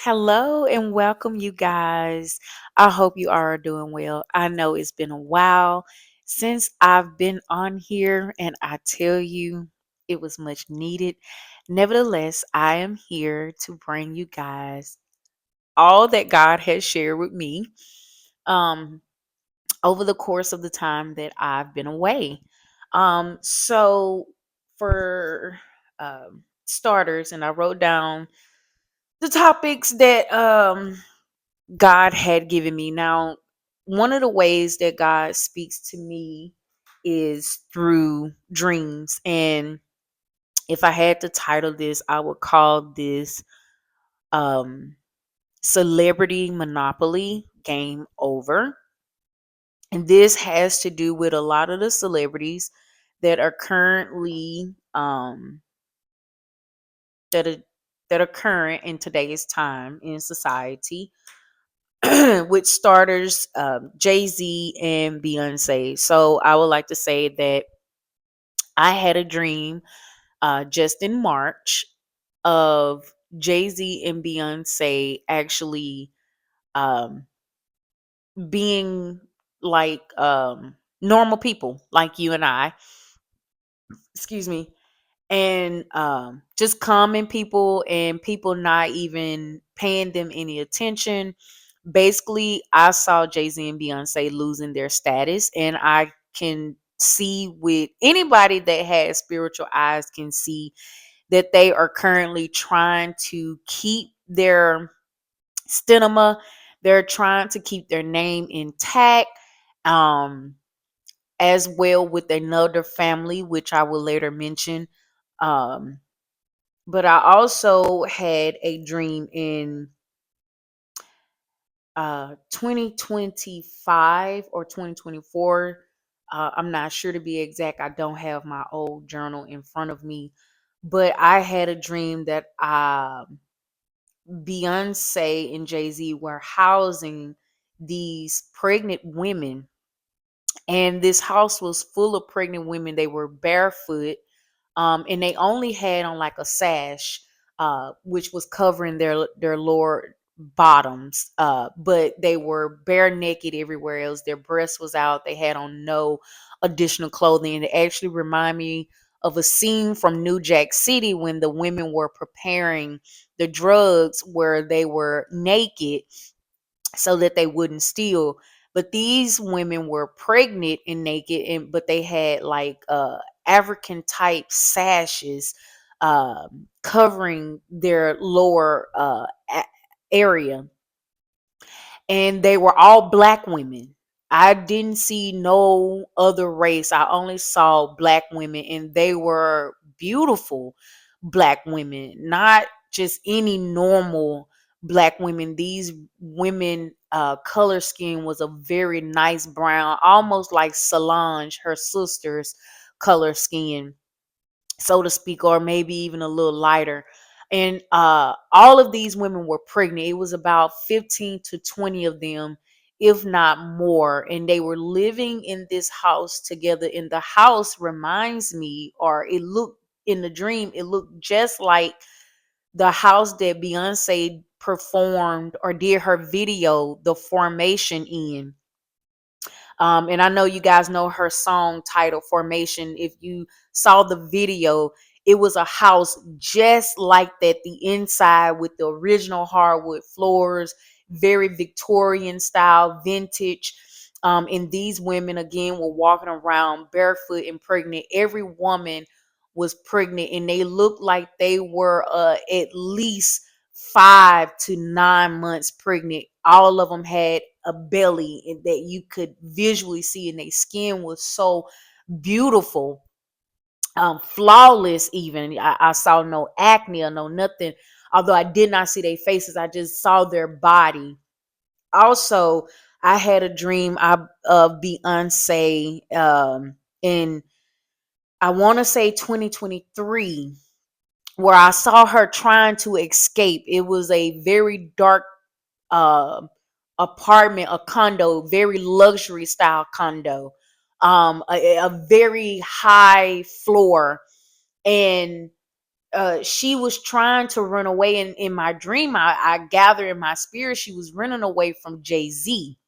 Hello and welcome, you guys. I hope you are doing well. I know it's been a while since I've been on here, and I tell you, it was much needed. Nevertheless, I am here to bring you guys all that God has shared with me um, over the course of the time that I've been away. So, for starters, and I wrote down the topics that God had given me. Now, one of the ways that God speaks to me is through dreams. And if I had to title this, I would call this um, Celebrity Monopoly Game Over. And this has to do with a lot of the celebrities that are currently that are that are current in today's time in society with starters Jay Z and Beyonce. So I would like to say that I had a dream just in March of Jay Z and Beyonce actually um, being like normal people, like you and I. Excuse me. And just calming people and people not even paying them any attention. Basically, I saw Jay-Z and Beyonce losing their status, and I can see with anybody that has spiritual eyes can see that they are currently trying to keep their stigma. They're trying to keep their name intact. Um, as well with another family, which I will later mention. Um, but I also had a dream in 2025 or 2024. I'm not sure to be exact. I don't have my old journal in front of me, but I had a dream that Beyonce and Jay Z were housing these pregnant women, and this house was full of pregnant women. They were barefoot, and they only had on like a sash, which was covering their lower bottoms, but they were bare naked everywhere else. Their breast was out. They had on no additional clothing, and it actually reminded me of a scene from New Jack City when the women were preparing the drugs, where they were naked so that they wouldn't steal. But these women were pregnant and naked, and but they had like African type sashes covering their lower area, and they were all black women. I didn't see no other race. I only saw black women, and they were beautiful black women, not just any normal black women. These women color scheme was a very nice brown, almost like Solange, her sister's color skin, so to speak, or maybe even a little lighter. And all of these women were pregnant. It was about 15 to 20 of them, if not more. And they were living in this house together. And the house reminds me, or it looked in the dream, it looked just like the house that Beyonce performed or did her video, The Formation, in. And I know you guys know her song titled Formation. If you saw the video, it was a house just like that, the inside with the original hardwood floors, very Victorian style, vintage. And these women, again, were walking around barefoot and pregnant. Every woman was pregnant, and they looked like they were at least 5 to 9 months pregnant. All of them had a belly that you could visually see, and their skin was so beautiful, flawless. Even I saw no acne or no nothing. Although I did not see their faces, I just saw their body. Also, I had a dream of Beyonce in, I want to say, 2023, where I saw her trying to escape. It was a very dark uh, apartment, a condo, very luxury style condo, a very high floor, and she was trying to run away. In my dream, I gather in my spirit she was running away from Jay-Z.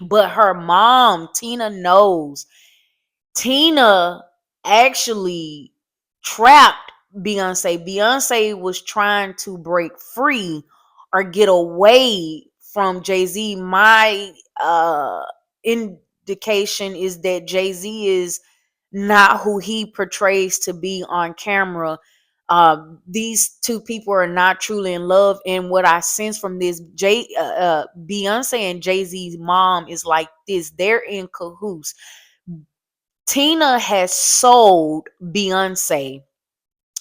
But her mom, Tina Knowles, Tina actually trapped Beyonce. Beyonce was trying to break free or get away from Jay-Z. My indication is that Jay-Z is not who he portrays to be on camera. These two people are not truly in love, and what I sense from this, Beyonce and Jay-Z's mom is like this. They're in cahoots. Tina has sold Beyonce,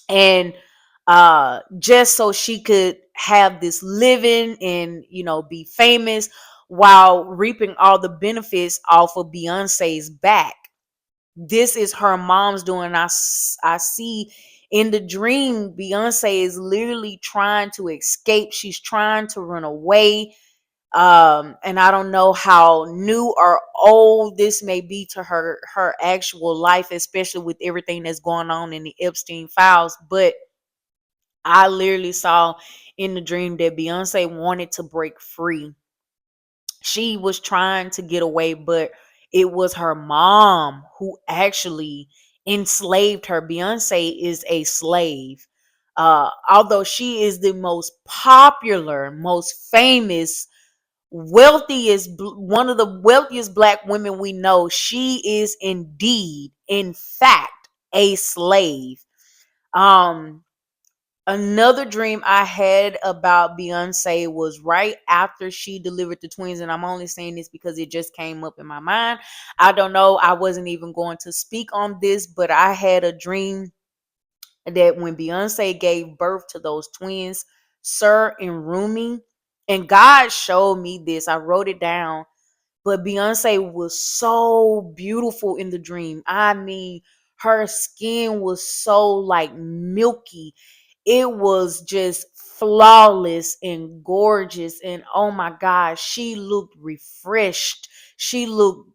and just so she could have this living and be famous while reaping all the benefits off of Beyonce's back. This is her mom's doing. I see in the dream Beyonce is literally trying to escape. She's trying to run away. And I don't know how new or old this may be to her actual life, especially with everything that's going on in the Epstein files. But I literally saw in the dream that Beyonce wanted to break free. She was trying to get away, but it was her mom who actually enslaved her. Beyonce is a slave. Although she is the most popular, most famous, one of the wealthiest black women we know, she is indeed, in fact, a slave. Um, Another dream I had about Beyonce was right after she delivered the twins, and I'm only saying this because it just came up in my mind. I don't know. I wasn't even going to speak on this, but I had a dream that when Beyonce gave birth to those twins, Sir and Rumi, and God showed me this. I wrote it down, but Beyonce was so beautiful in the dream. I mean, her skin was so like milky. It was just flawless and gorgeous. And oh my gosh, she looked refreshed. She looked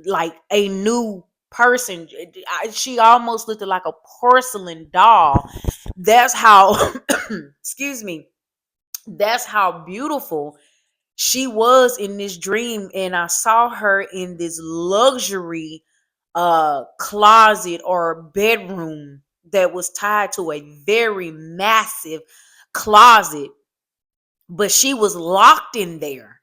like a new person. She almost looked like a porcelain doll. That's how, excuse me, that's how beautiful she was in this dream. And I saw her in this luxury closet or bedroom that was tied to a very massive closet, but she was locked in there.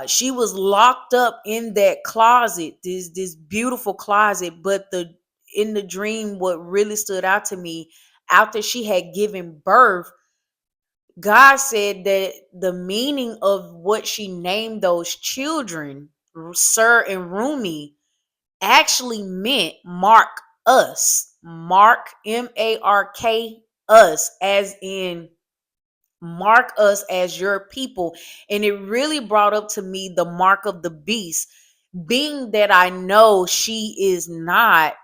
She was locked up in that closet, this beautiful closet. But the in the dream, what really stood out to me, after she had given birth, God said that the meaning of what she named those children, Sir and Rumi, actually meant mark us. Mark, MARK, us, as in mark us as your people. And it really brought up to me the mark of the beast, being that I know she is not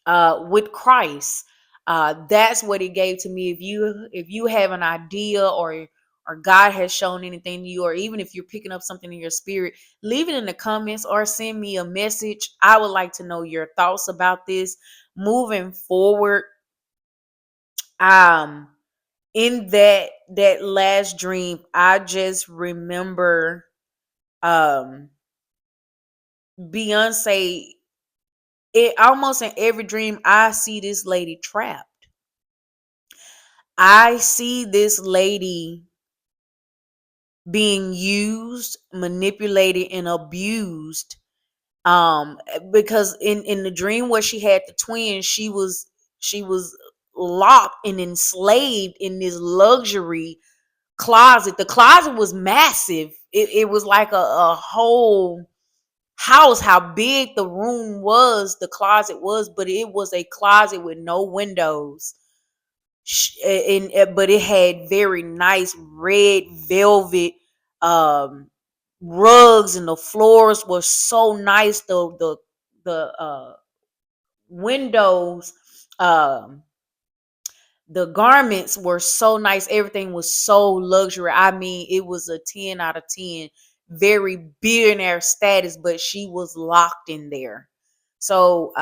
with Christ. That's what it gave to me. If you have an idea, or God has shown anything to you, or even if you're picking up something in your spirit, leave it in the comments or send me a message. I would like to know your thoughts about this moving forward. Um, in that last dream, I just remember um Beyonce. It almost in every dream I see this lady trapped. I see this lady being used, manipulated, and abused. Because in the dream where she had the twins, she was locked and enslaved in this luxury closet. The closet was massive. It was like a whole house, how big the room was, the closet was, but it was a closet with no windows. But it had very nice red velvet um rugs, and the floors were so nice. The windows, um the garments were so nice. Everything was so luxury. I mean, it was a 10 out of 10. Very billionaire status, but she was locked in there. So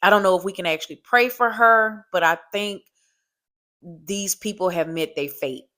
I don't know if we can actually pray for her, but I think these people have met their fate.